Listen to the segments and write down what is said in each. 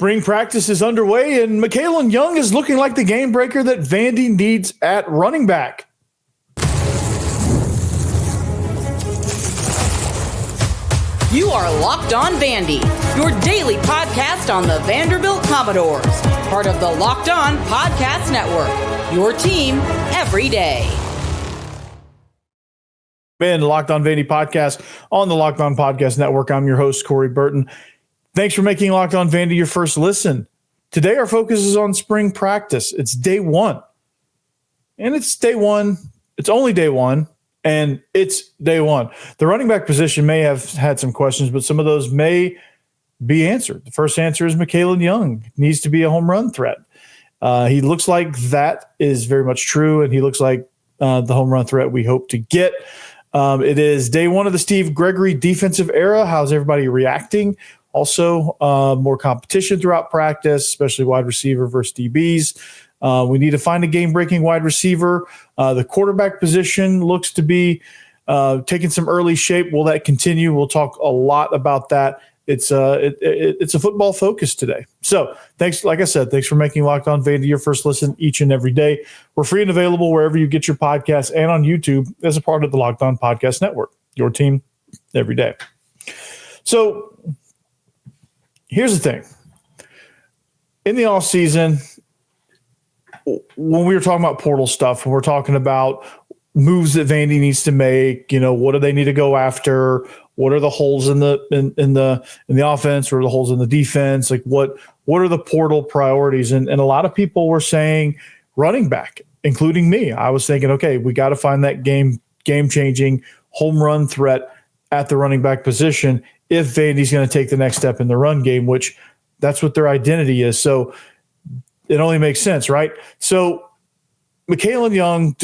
Spring practice is underway, and Mahkylin Young is looking like the game breaker that Vandy needs at running back. You are Locked On Vandy, your daily podcast on the Vanderbilt Commodores, part of the Locked On Podcast Network, your team every day. And Locked On Vandy podcast on the Locked On Podcast Network. I'm your host, Corey Burton. Thanks for making Locked On Vandy your first listen. Today, our focus is on spring practice. It's day one. And it's day one. It's only day one. And it's day one. The running back position may have had some questions, but some of those may be answered. The first answer is Mahkylin Young needs to be a home run threat. He looks like that is very much true, and he looks like the home run threat we hope to get. It is day one of the Steve Gregory defensive era. How's everybody reacting? Also, more competition throughout practice, especially wide receiver versus DBs. We need to find a game-breaking wide receiver. The quarterback position looks to be taking some early shape. Will that continue? We'll talk a lot about that. It's a football focus today. So thanks, like I said, thanks for making Locked On Vandy your first listen each and every day. We're free and available wherever you get your podcasts and on YouTube as a part of the Locked On Podcast Network, your team every day. So here's the thing. In the offseason, when we were talking about portal stuff, when we're talking about moves that Vandy needs to make, what do they need to go after? What are the holes in the offense, or the holes in the defense? Like what are the portal priorities? And a lot of people were saying running back, including me. I was thinking, okay, we got to find that game-changing home run threat at the running back position if Vandy's going to take the next step in the run game, which that's what their identity is. So it only makes sense, right? So Mahkylin Young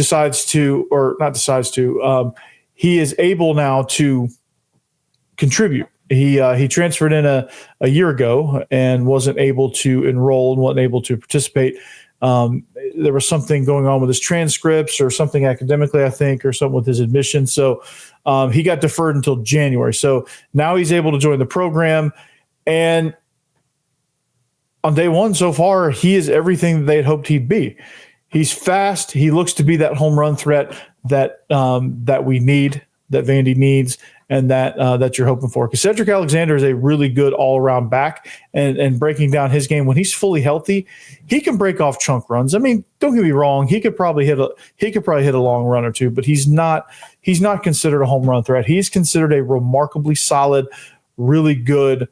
he is able now to contribute. He transferred in a year ago and wasn't able to enroll and wasn't able to participate. There was something going on with his transcripts or something academically, I think, or something with his admission. So he got deferred until January. So now he's able to join the program. And on day one so far, he is everything that they had hoped he'd be. He's fast. He looks to be that home run threat that we need, that Vandy needs, and that you're hoping for. Because Cedric Alexander is a really good all-around back, and breaking down his game when he's fully healthy, he can break off chunk runs. I mean, don't get me wrong, he could probably hit a long run or two, but he's not considered a home run threat. He's considered a remarkably solid, really good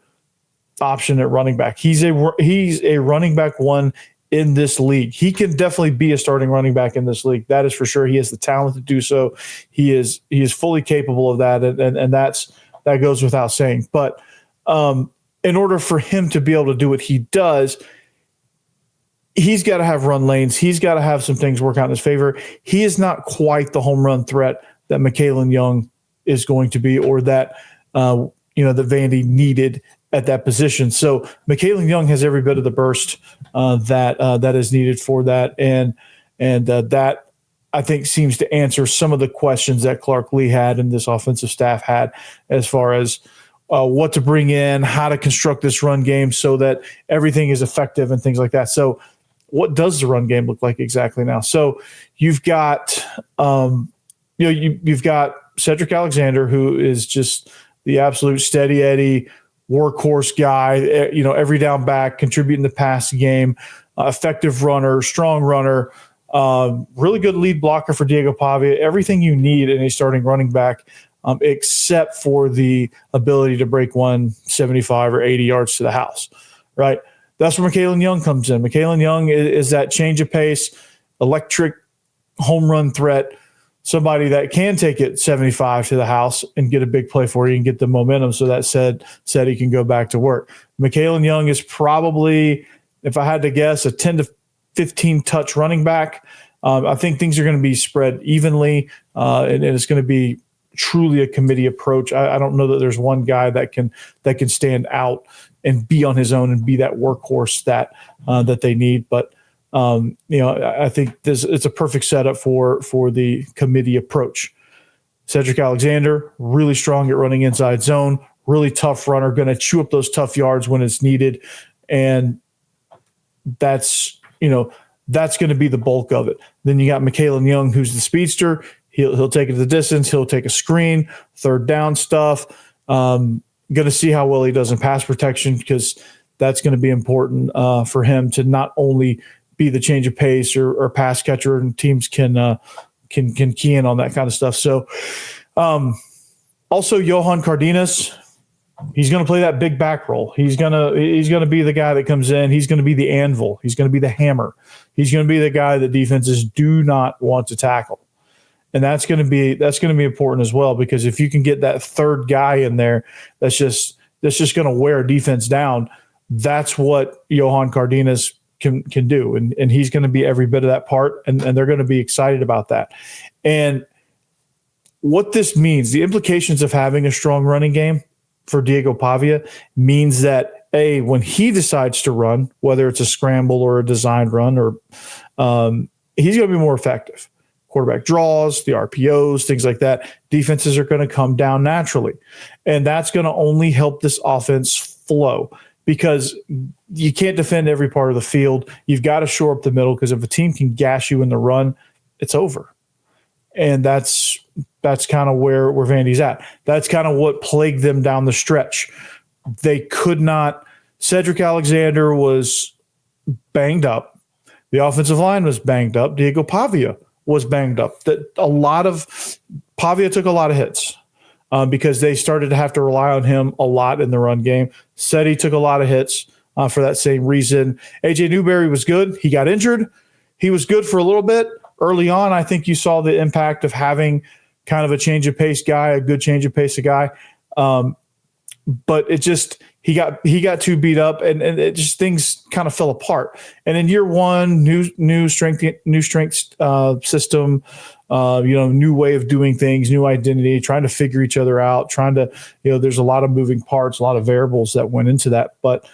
option at running back. He's a running back one in this league. He can definitely be a starting running back in this league. That is for sure. He has the talent to do so. He is fully capable of that, and that goes without saying. But in order for him to be able to do what he does, he's got to have run lanes. He's got to have some things work out in his favor. He is not quite the home run threat that Mahkylin Young is going to be, or that that Vandy needed at that position. So Mahkylin Young has every bit of the burst that is needed for that, and that I think seems to answer some of the questions that Clark Lee had and this offensive staff had as far as what to bring in, how to construct this run game so that everything is effective and things like that. So what does the run game look like exactly now? So you've got you've got Cedric Alexander, who is just the absolute steady Eddie workhorse guy, every down back, contributing the pass game, effective runner, strong runner, really good lead blocker for Diego Pavia, everything you need in a starting running back, except for the ability to break 175 or 80 yards to the house, right? That's where Mahkylin Young comes in. Mahkylin Young is that change of pace, electric home run threat, somebody that can take it 75 to the house and get a big play for you and get the momentum so that said he can go back to work. Mahkylin Young is probably, if I had to guess, a 10 to 15 touch running back. I think things are going to be spread evenly, and it's going to be truly a committee approach. I don't know that there's one guy that can stand out and be on his own and be that workhorse that they need. But I think it's a perfect setup for the committee approach. Cedric Alexander, really strong at running inside zone, really tough runner, going to chew up those tough yards when it's needed. And that's going to be the bulk of it. Then you got Mahkylin Young, who's the speedster. He'll take it to the distance. He'll take a screen, third down stuff. Going to see how well he does in pass protection, because that's going to be important for him to not only be the change of pace or pass catcher, and teams can key in on that kind of stuff. So also Johan Cardenas, he's going to play that big back role. He's going to be the guy that comes in. He's going to be the anvil. He's going to be the hammer. He's going to be the guy that defenses do not want to tackle. And that's going to be important as well, because if you can get that third guy in there, that's just going to wear a defense down. That's what Johan Cardenas can do. And he's going to be every bit of that part. And they're going to be excited about that. And what this means, the implications of having a strong running game for Diego Pavia means that when he decides to run, whether it's a scramble or a designed run, or he's going to be more effective. Quarterback draws, the RPOs, things like that. Defenses are going to come down naturally. And that's going to only help this offense flow, because you can't defend every part of the field. You've got to shore up the middle, because if a team can gash you in the run, it's over. And that's kind of where Vandy's at. That's kind of what plagued them down the stretch. They could not. Cedric Alexander was banged up. The offensive line was banged up. Diego Pavia was banged up. Pavia took a lot of hits because they started to have to rely on him a lot in the run game. Seti took a lot of hits for that same reason. AJ Newberry was good. He got injured. He was good for a little bit. Early on, I think you saw the impact of having kind of a change of pace guy, a good change of pace guy. But it just he got too beat up, and it just things kind of fell apart. And in year one, new strength system, new way of doing things, new identity, trying to figure each other out, there's a lot of moving parts, a lot of variables that went into that. But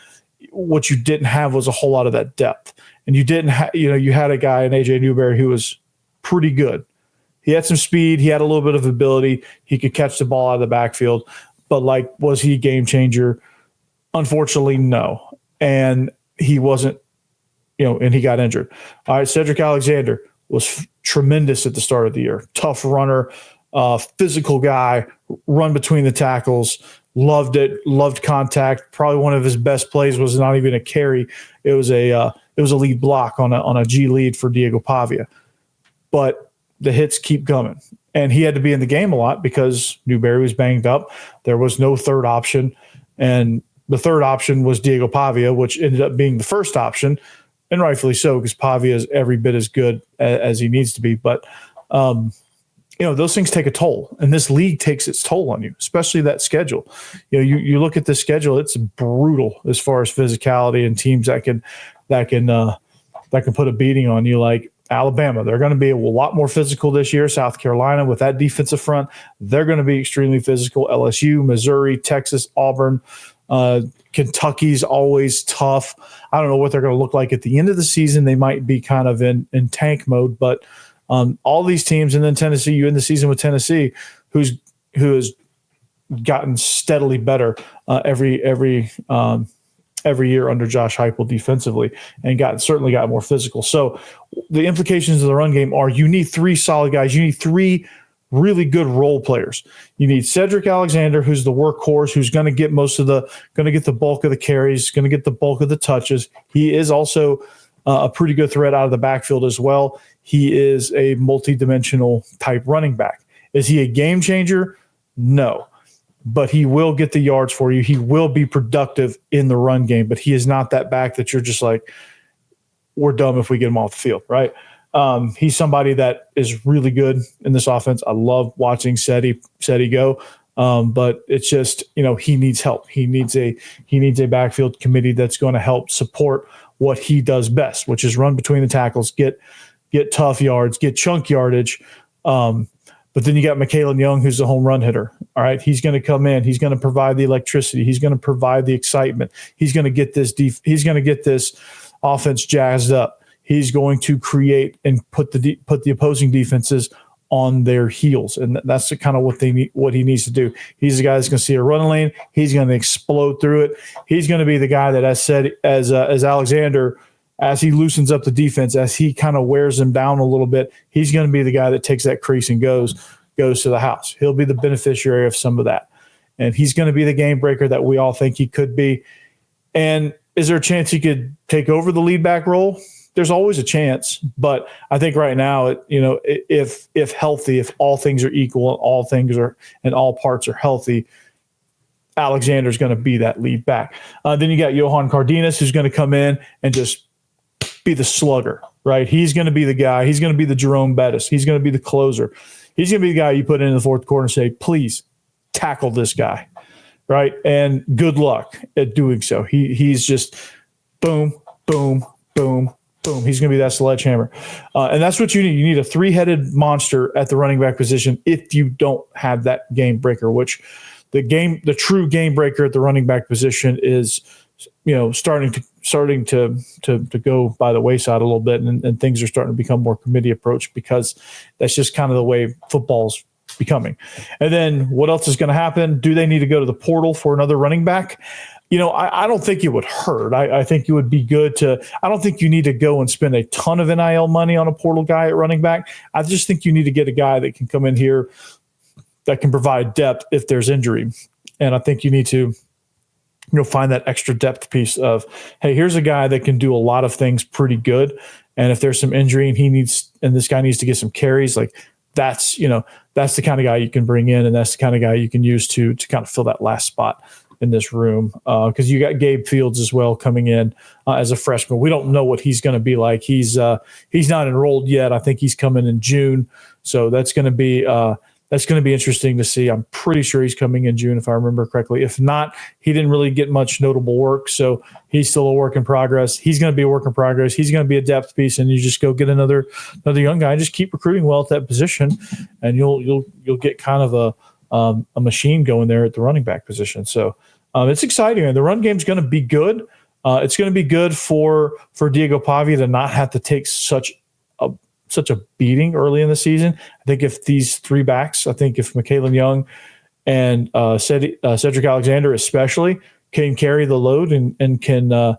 what you didn't have was a whole lot of that depth. And you didn't you had a guy in AJ Newberry who was pretty good. He had some speed. He had a little bit of ability. He could catch the ball out of the backfield. But, was he a game changer? Unfortunately, no. And he wasn't, and he got injured. All right, Cedric Alexander was tremendous at the start of the year. Tough runner, physical guy, run between the tackles. Loved it. Loved contact. Probably one of his best plays was not even a carry. It was a lead block on a G lead for Diego Pavia. But the hits keep coming. And he had to be in the game a lot because Newberry was banged up. There was no third option. And the third option was Diego Pavia, which ended up being the first option, and rightfully so, because Pavia is every bit as good as he needs to be. But, those things take a toll, and this league takes its toll on you, especially that schedule. You look at the schedule, it's brutal as far as physicality and teams that can put a beating on you, like Alabama. They're going to be a lot more physical this year. South Carolina, with that defensive front, they're going to be extremely physical. LSU, Missouri, Texas, Auburn, Kentucky's always tough. I don't know what they're going to look like at the end of the season. They might be kind of in tank mode, but all these teams, and then Tennessee, you end the season with Tennessee, who has gotten steadily better every year under Josh Heupel defensively, and certainly got more physical. So the implications of the run game are you need three solid guys. You need three really good role players. You need Cedric Alexander, who's the workhorse, who's going to get the bulk of the carries, going to get the bulk of the touches. He is also a pretty good threat out of the backfield as well. He is a multi-dimensional type running back. Is he a game changer? No. But he will get the yards for you. He will be productive in the run game, but he is not that back that you're just like, we're dumb if we get him off the field, right? He's somebody that is really good in this offense. I love watching Seti go, but it's just, he needs help. He needs a backfield committee that's going to help support what he does best, which is run between the tackles, get tough yards, get chunk yardage. But then you got Mahkylin Young, who's a home run hitter. All right, he's going to come in. He's going to provide the electricity. He's going to provide the excitement. He's going to get this offense jazzed up. He's going to create and put the opposing defenses on their heels, and that's the kind of what he needs to do. He's the guy that's going to see a running lane. He's going to explode through it. He's going to be the guy that, as Alexander, as he loosens up the defense, as he kind of wears them down a little bit, he's going to be the guy that takes that crease and goes to the house. He'll be the beneficiary of some of that, and he's going to be the game breaker that we all think he could be. And is there a chance he could take over the lead back role? There's always a chance, but I think right now, if healthy, if all things are equal and all parts are healthy, Alexander's going to be that lead back. Then you got Johan Cardenas, who's going to come in and just be the slugger, right? He's going to be the guy. He's going to be the Jerome Bettis. He's going to be the closer. He's going to be the guy you put in the fourth quarter and say, please tackle this guy, right? And good luck at doing so. He's just boom, boom, boom, boom. He's going to be that sledgehammer. And that's what you need. You need a three-headed monster at the running back position if you don't have that game breaker, which the true game breaker at the running back position is, starting to go by the wayside a little bit, and things are starting to become more committee approach, because that's just kind of the way football's becoming. And then what else is going to happen? Do they need to go to the portal for another running back? I don't think it would hurt. I think it would be good I don't think you need to go and spend a ton of NIL money on a portal guy at running back. I just think you need to get a guy that can come in here that can provide depth if there's injury. And I think you need to find that extra depth piece of, hey, here's a guy that can do a lot of things pretty good. And if there's some injury and this guy needs to get some carries, like that's the kind of guy you can bring in, and that's the kind of guy you can use to kind of fill that last spot in this room. Because you got Gabe Fields as well coming in as a freshman. We don't know what he's going to be like. He's not enrolled yet. I think he's coming in June. So that's going to be interesting to see. I'm pretty sure he's coming in June, if I remember correctly. If not, he didn't really get much notable work, so he's still a work in progress. He's going to be a work in progress. He's going to be a depth piece, and you just go get another young guy and just keep recruiting well at that position, and you'll get kind of a machine going there at the running back position. So it's exciting, and the run game's going to be good. It's going to be good for Diego Pavia to not have to take such a beating early in the season. I think if these three backs, if Mahkylin Young and Cedric Alexander especially can carry the load and can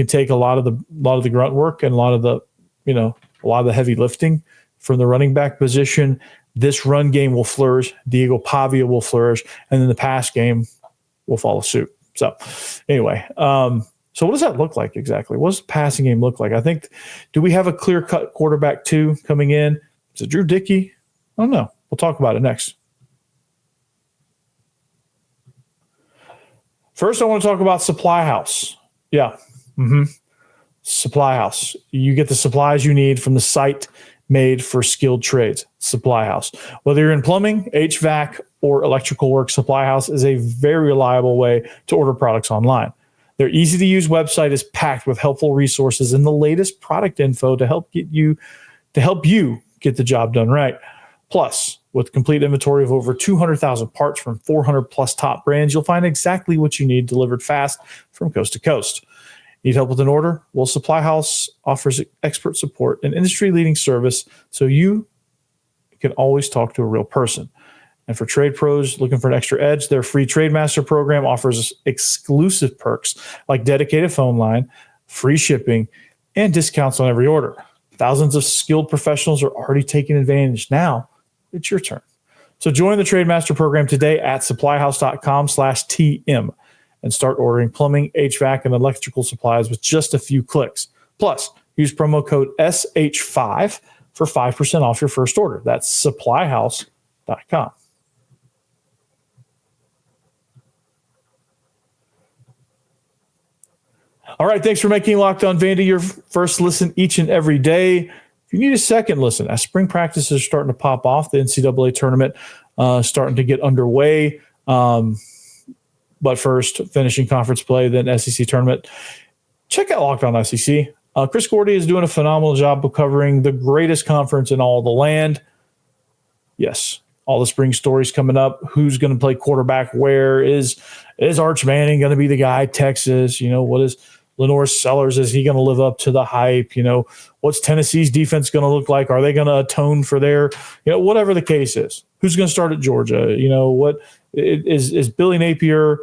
take a lot of the grunt work and a lot of the heavy lifting from the running back position, this run game will flourish. Diego Pavia will flourish, and then the pass game will follow suit. So anyway, so what does that look like exactly? What does the passing game look like? Do we have a clear-cut quarterback 2 coming in? Is it Drew Dickey? I don't know. We'll talk about it next. First, I want to talk about Supply House. Yeah. Supply House. You get the supplies you need from the site made for skilled trades, Supply House. Whether you're in plumbing, HVAC, or electrical work, Supply House is a very reliable way to order products online. Their easy-to-use website is packed with helpful resources and the latest product info to help you get the job done right. Plus, with complete inventory of over 200,000 parts from 400-plus top brands, you'll find exactly what you need delivered fast from coast to coast. Need help with an order? Well, Supply House offers expert support and industry-leading service, so you can always talk to a real person. And for trade pros looking for an extra edge, their free Trade Master program offers exclusive perks like dedicated phone line, free shipping, and discounts on every order. Thousands of skilled professionals are already taking advantage. Now it's your turn. So join the Trade Master program today at supplyhouse.com/TM and start ordering plumbing, HVAC, and electrical supplies with just a few clicks. Plus, use promo code SH5 for 5% off your first order. That's supplyhouse.com. All right, thanks for making Locked On Vandy your first listen each and every day. If you need a second listen, as spring practices are starting to pop off, the NCAA tournament starting to get underway. But first, finishing conference play, then SEC tournament. Check out Locked On SEC. Chris Gordy is doing a phenomenal job of covering the greatest conference in all the land. Yes, all the spring stories coming up. Who's going to play quarterback where? Is Arch Manning going to be the guy? Texas, what Lenore Sellers, is he going to live up to the hype? What's Tennessee's defense going to look like? Are they going to atone for their, whatever the case is? Who's going to start at Georgia? What is Billy Napier?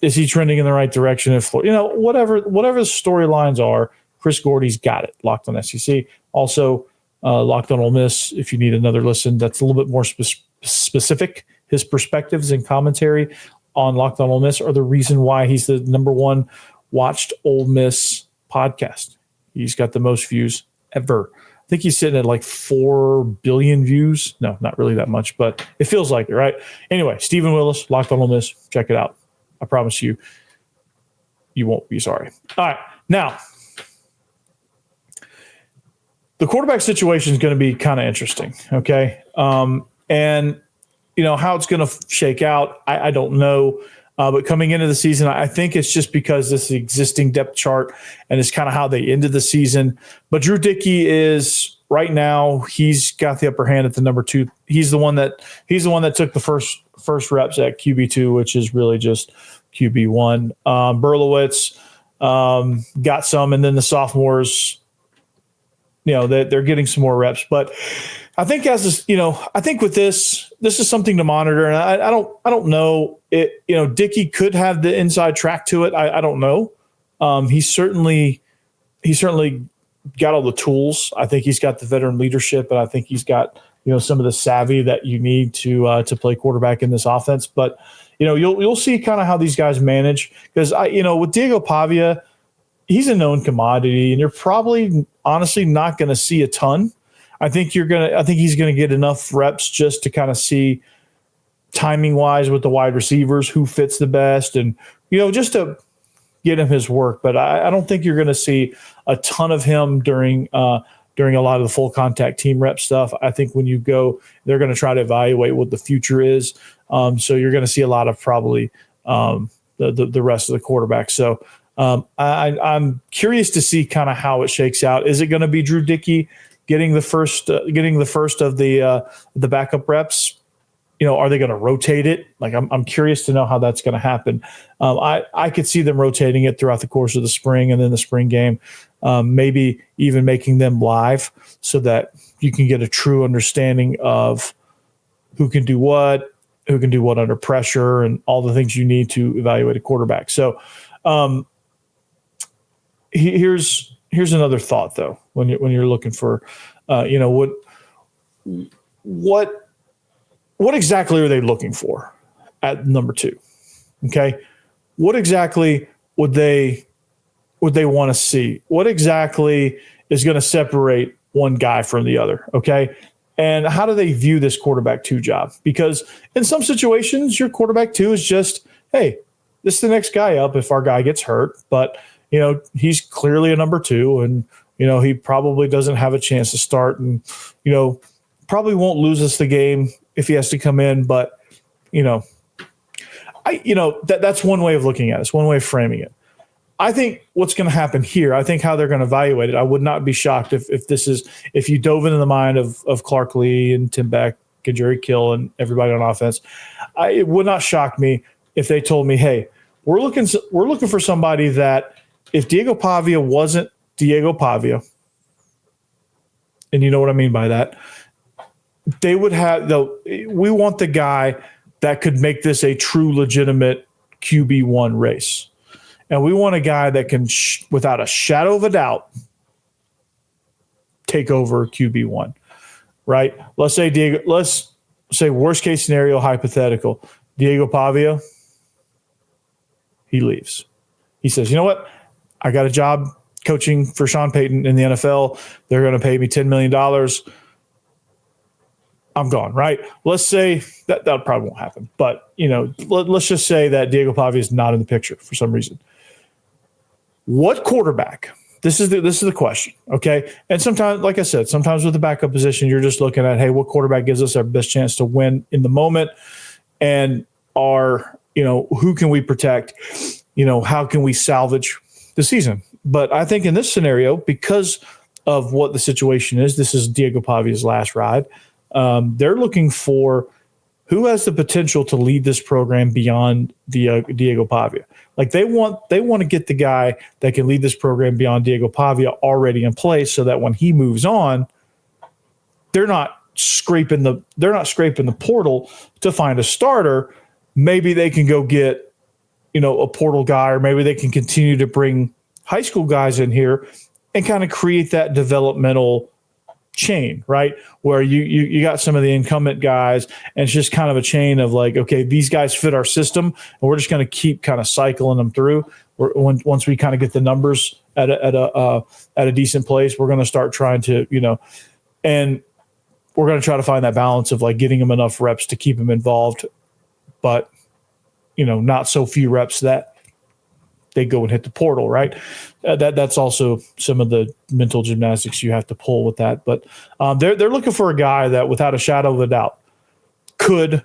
Is he trending in the right direction? Whatever the storylines are, Chris Gordy's got it locked on SEC. Also, Locked on Ole Miss. If you need another listen, that's a little bit more specific. His perspectives and commentary on Locked on Ole Miss are the reason why he's the number one watched Ole Miss podcast. He's got the most views ever. I think he's sitting at like 4 billion views. No, not really that much, but it feels like it, right? Anyway, Stephen Willis, Locked on Ole Miss. Check it out. I promise you, you won't be sorry. All right, now, the quarterback situation is going to be kind of interesting, okay? And how it's going to shake out, I don't know. But coming into the season, I think it's just because this is the existing depth chart and it's kind of how they ended the season. But Drew Dickey is right now, he's got the upper hand at the number 2. He's the one that took the first reps at QB2, which is really just QB1. Berlowitz got some, and then the sophomores, they're getting some more reps. But I think I think with this is something to monitor, and I don't know it. Dickey could have the inside track to it. I don't know. He certainly got all the tools. I think he's got the veteran leadership, and I think he's got some of the savvy that you need to play quarterback in this offense. But you'll see kind of how these guys manage, because with Diego Pavia, he's a known commodity, and you're probably honestly not going to see a ton. I think he's going to get enough reps just to kind of see timing wise with the wide receivers who fits the best, and just to get him his work. But I don't think you're going to see a ton of him during a lot of the full contact team rep stuff. I think when you go, they're going to try to evaluate what the future is. So you're going to see a lot of probably the rest of the quarterbacks. So I'm curious to see kind of how it shakes out. Is it going to be Drew Dickey getting the first of the backup reps? Are they going to rotate it? Like, I'm curious to know how that's going to happen. I could see them rotating it throughout the course of the spring, and then the spring game, maybe even making them live so that you can get a true understanding of who can do what under pressure, and all the things you need to evaluate a quarterback. So here's another thought, though, when you're looking for, what exactly are they looking for at number 2? Okay, what exactly would they want to see? What exactly is going to separate one guy from the other? Okay, and how do they view this quarterback 2 job? Because in some situations, your quarterback 2 is just, hey, this is the next guy up if our guy gets hurt, but he's clearly a number 2, and he probably doesn't have a chance to start, and probably won't lose us the game if he has to come in. But that's one way of looking at it. It's one way of framing it. I think what's going to happen here, I think how they're going to evaluate it, I would not be shocked if you dove into the mind of Clark Lee and Tim Beck and Jerry Kill and everybody on offense. It would not shock me if they told me, hey, we're looking for somebody that, if Diego Pavia wasn't Diego Pavia, and you know what I mean by that, they would have, we want the guy that could make this a true legitimate QB1 race. And we want a guy that can, without a shadow of a doubt, take over QB1, right? Let's say worst case scenario, hypothetical, Diego Pavia, he leaves. He says, you know what? I got a job coaching for Sean Payton in the NFL. They're going to pay me $10 million. I'm gone, right? Let's say that probably won't happen. But, let's just say that Diego Pavia is not in the picture for some reason. What quarterback? This is the question, okay? And sometimes, like I said, sometimes with the backup position, you're just looking at, hey, what quarterback gives us our best chance to win in the moment? And who can we protect? How can we salvage the season? But I think in this scenario, because of what the situation is, this is Diego Pavia's last ride. They're looking for who has the potential to lead this program beyond Diego Pavia? Like they want to get the guy that can lead this program beyond Diego Pavia already in place, so that when he moves on, they're not scraping the portal to find a starter. Maybe they can go get, a portal guy, or maybe they can continue to bring high school guys in here and kind of create that developmental chain, right? Where you got some of the incumbent guys, and it's just kind of a chain of like, okay, these guys fit our system, and we're just going to keep kind of cycling them through. Once we kind of get the numbers at a decent place, we're going to start trying to, and we're going to try to find that balance of like getting them enough reps to keep them involved, but not so few reps that they go and hit the portal, right? That's also some of the mental gymnastics you have to pull with that. But they're looking for a guy that, without a shadow of a doubt, could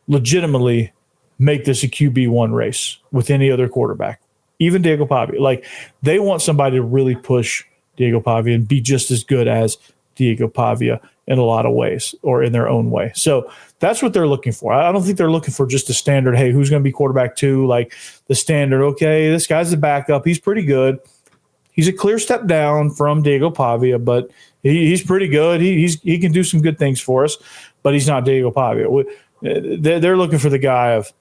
legitimately make this a QB1 race with any other quarterback, even Diego Pavia. Like, they want somebody to really push Diego Pavia and be just as good as Diego Pavia in a lot of ways, or in their own way. So that's what they're looking for. I don't think they're looking for just a standard, hey, who's going to be quarterback 2? Like the standard, okay, this guy's the backup. He's pretty good. He's a clear step down from Diego Pavia, but he's pretty good. He can do some good things for us, but he's not Diego Pavia. They're looking for the guy of,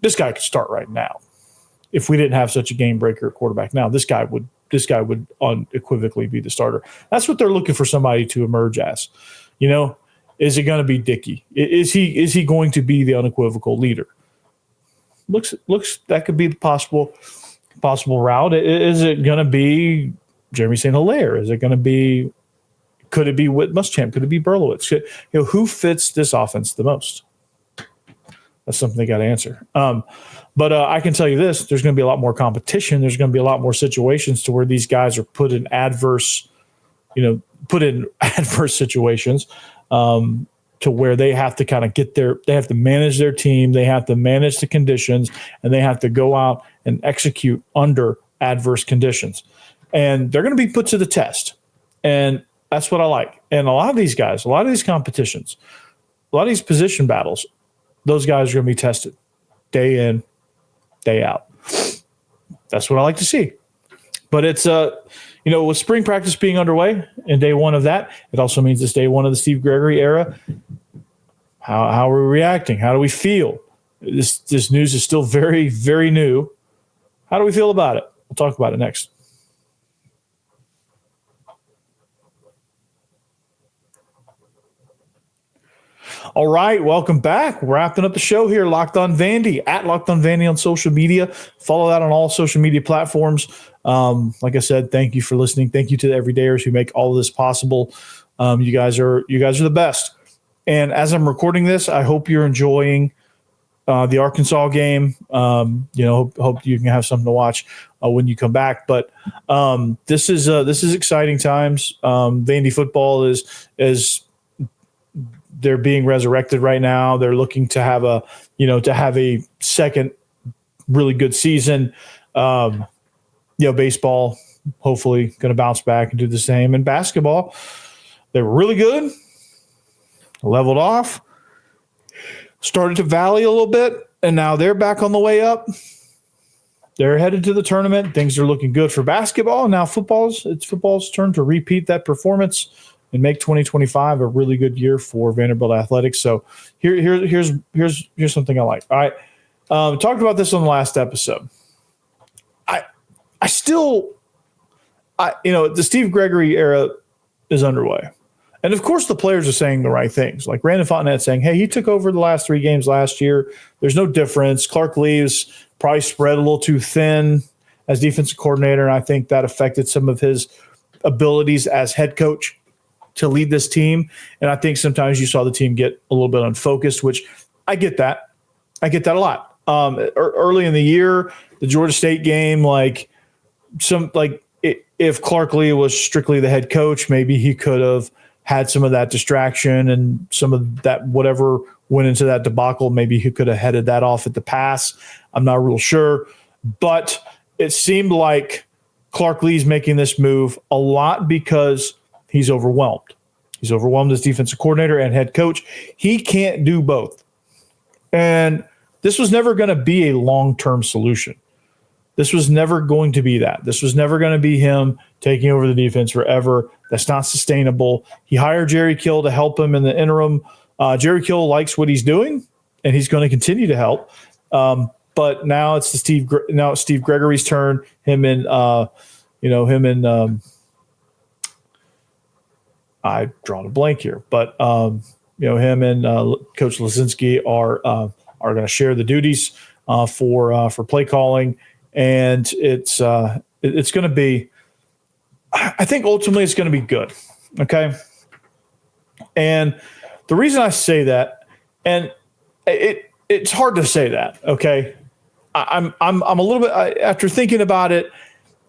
this guy could start right now. If we didn't have such a game breaker quarterback now, this guy would unequivocally be the starter. That's what they're looking for somebody to emerge as. Is it going to be Dickey? Is he going to be the unequivocal leader? Looks that could be the possible route. Is it going to be Jeremy St. Hilaire? Is it going to be? Could it be Whit Muschamp? Could it be Berlowitz? Who fits this offense the most? That's something they got to answer. But I can tell you this: there's going to be a lot more competition. There's going to be a lot more situations to where these guys are put in adverse situations, to where they have to kind of they have to manage their team, they have to manage the conditions, and they have to go out and execute under adverse conditions. And they're going to be put to the test. And that's what I like. And a lot of these guys, a lot of these competitions, a lot of these position battles, those guys are going to be tested day in, day out. That's what I like to see. But it's with spring practice being underway and day one of that, it also means it's day one of the Steve Gregory era. How are we reacting? How do we feel? This news is still very, very new. How do we feel about it? We'll talk about it next. All right, welcome back. We're wrapping up the show here. Locked On Vandy, at Locked On Vandy on social media. Follow that on all social media platforms. Like I said, thank you for listening. Thank you to the everydayers who make all of this possible. You guys are the best. And as I'm recording this, I hope you're enjoying the Arkansas game. Hope you can have something to watch when you come back. But this is exciting times. Vandy football is they're being resurrected right now. They're looking to have a second really good season. Baseball hopefully going to bounce back and do the same. And basketball, they were really good, leveled off, started to valley a little bit, and now they're back on the way up. They're headed to the tournament. Things are looking good for basketball. Now it's football's turn to repeat that performance and make 2025 a really good year for Vanderbilt athletics. So here's something I like. All right, talked about this on the last episode. The Steve Gregory era is underway, and of course the players are saying the right things. Like Brandon Fontenette saying, "Hey, he took over the last 3 games last year. There's no difference. Clark leaves, probably spread a little too thin as defensive coordinator, and I think that affected some of his abilities as head coach to lead this team. And I think sometimes you saw the team get a little bit unfocused, which I get that. I get that a lot. Early in the year, the Georgia State game, if Clark Lee was strictly the head coach, maybe he could have had some of that distraction and some of that whatever went into that debacle. Maybe he could have headed that off at the pass. I'm not real sure. But it seemed like Clark Lee's making this move a lot because he's overwhelmed. He's overwhelmed as defensive coordinator and head coach. He can't do both. And this was never going to be a long-term solution. This was never going to be that. This was never going to be him taking over the defense forever. That's not sustainable. He hired Jerry Kill to help him in the interim. Jerry Kill likes what he's doing, and he's going to continue to help. But now it's Steve Gregory's turn. I drawn a blank here, but him and Coach Lazinski are going to share the duties for play calling, and it's going to be. I think ultimately it's going to be good. Okay, and the reason I say that, and it's hard to say that. Okay, I'm a little bit after thinking about it.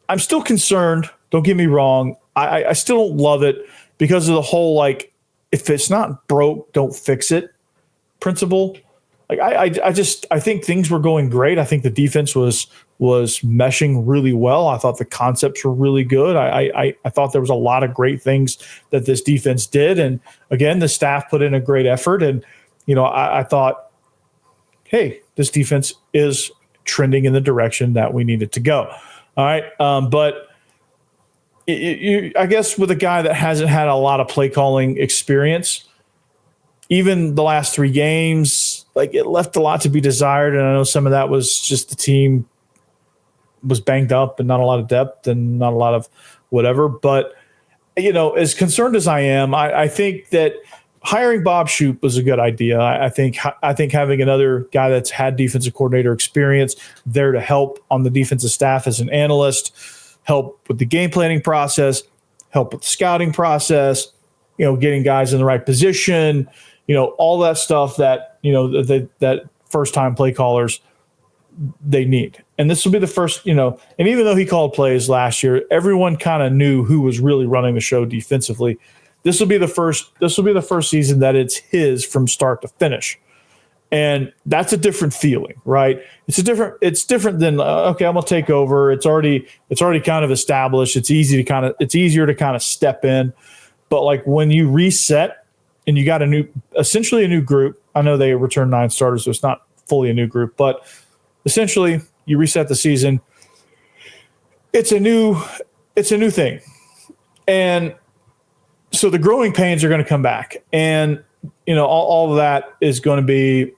I'm still concerned. Don't get me wrong. I still don't love it because of the whole, like, if it's not broke, don't fix it principle. Like I think things were going great. I think the defense was meshing really well. I thought the concepts were really good. I thought there was a lot of great things that this defense did. And again, the staff put in a great effort. And, I thought, hey, this defense is trending in the direction that we need it to go. All right. But I guess with a guy that hasn't had a lot of play calling experience, even the last 3 games, like, it left a lot to be desired. And I know some of that was just the team was banged up and not a lot of depth and not a lot of whatever. But, as concerned as I am, I think that hiring Bob Shoop was a good idea. I think having another guy that's had defensive coordinator experience there to help on the defensive staff as an analyst, help with the game planning process, help with the scouting process, getting guys in the right position, all that stuff that, that first-time play callers, they need. And this will be the first, and even though he called plays last year, everyone kind of knew who was really running the show defensively. This will be the first season that it's his from start to finish. And that's a different feeling, right? It's different than, okay, I'm going to take over. It's already kind of established. It's easier to kind of step in. But like when you reset and you got essentially a new group, I know they returned 9 starters, so it's not fully a new group, but essentially you reset the season. It's a new thing. And so the growing pains are going to come back. And, all of that is going to be,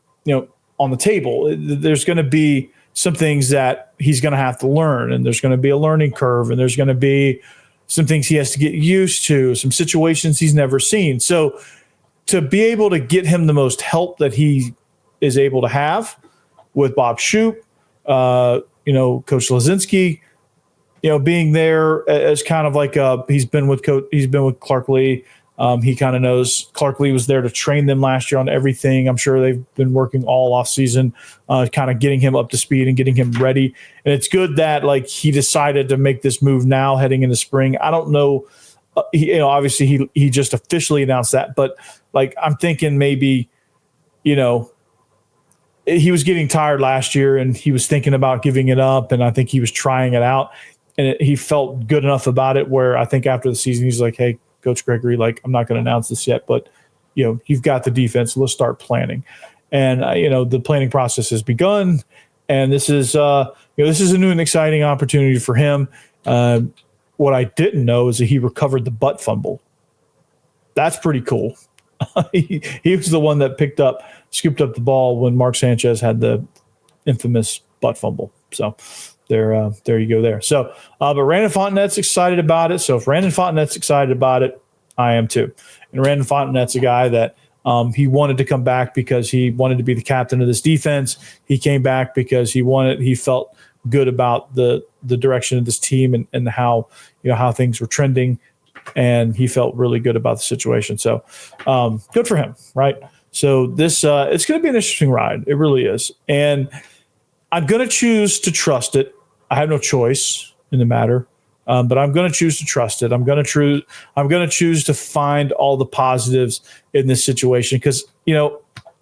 on the table. There's going to be some things that he's going to have to learn, and there's going to be a learning curve, and there's going to be some things he has to get used to, some situations he's never seen. So to be able to get him the most help that he is able to have with Bob Shoop, Coach Lazinski, being there as kind of like he's been with Clark Lee. He kind of knows Clark Lee was there to train them last year on everything. I'm sure they've been working all off season, kind of getting him up to speed and getting him ready. And it's good that he decided to make this move now heading into spring. I don't know. Obviously he just officially announced that, but I'm thinking maybe, he was getting tired last year and he was thinking about giving it up. And I think he was trying it out, and he felt good enough about it where I think after the season, he's like, hey, Coach Gregory, I'm not going to announce this yet, but you've got the defense. Let's start planning. And the planning process has begun. And this is a new and exciting opportunity for him. What I didn't know is that he recovered the butt fumble. That's pretty cool. He was the one that scooped up the ball when Mark Sanchez had the infamous butt fumble. So there you go there. So, but Randon Fontenette's excited about it. So if Randon Fontenette's excited about it, I am too. And Randon Fontenette's a guy that he wanted to come back because he wanted to be the captain of this defense. He came back because he felt good about the direction of this team and how things were trending, and he felt really good about the situation. So good for him, right? So this it's going to be an interesting ride. It really is, and I'm going to choose to trust it. I have no choice in the matter, but I'm going to choose to trust it. I'm going to choose to find all the positives in this situation because,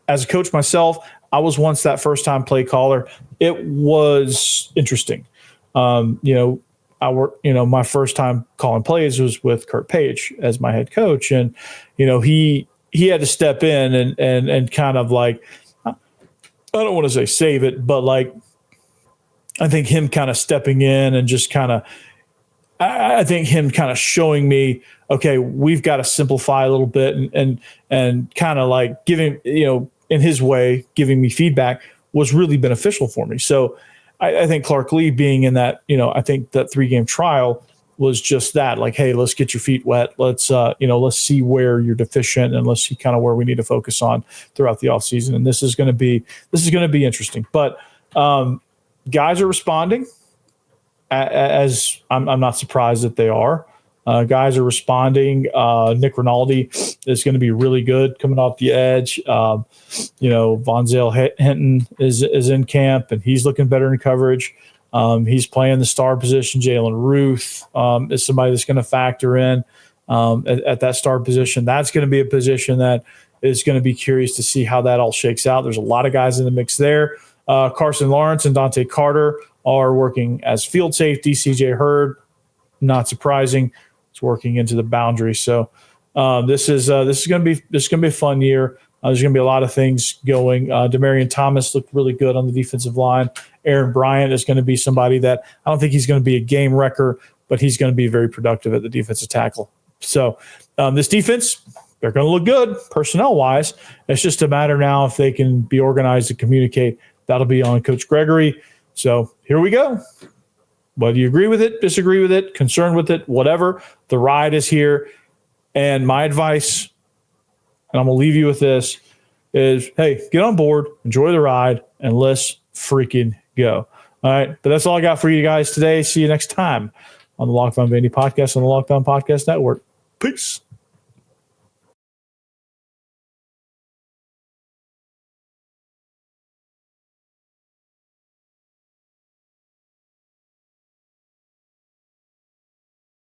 as a coach myself, I was once that first-time play caller. It was interesting. my first time calling plays was with Kurt Page as my head coach. And, he had to step in and kind of like, I don't want to say save it, but like, I think him kind of stepping in and just kind of, I think him kind of showing me, okay, we've got to simplify a little bit and kind of like giving, in his way, giving me feedback was really beneficial for me. So I think Clark Lee being in that, I think that 3-game trial was just that, like, hey, let's get your feet wet. Let's, let's see where you're deficient and let's see kind of where we need to focus on throughout the offseason. And this is going to be interesting. But guys are responding. As I'm not surprised that they are. Guys are responding. Nick Rinaldi is going to be really good coming off the edge. Vonzell Hinton is in camp, and he's looking better in coverage. He's playing the star position. Jalen Ruth is somebody that's going to factor in at that star position. That's going to be a position that is going to be curious to see how that all shakes out. There's a lot of guys in the mix there. Carson Lawrence and Dante Carter are working as field safety. CJ Hurd, not surprising, is working into the boundary. So this is going to be a fun year. There's going to be a lot of things going. Demarion Thomas looked really good on the defensive line. Aaron Bryant is going to be somebody that I don't think he's going to be a game wrecker, but he's going to be very productive at the defensive tackle. So this defense, they're going to look good personnel-wise. It's just a matter now if they can be organized to communicate. That'll be on Coach Gregory. So here we go. Whether you agree with it, disagree with it, concerned with it, whatever, the ride is here. And my advice, and I'm going to leave you with this, is, hey, get on board, enjoy the ride, and let's freaking go. All right. But that's all I got for you guys today. See you next time on the Locked On Vandy podcast on the Locked On Podcast Network. Peace.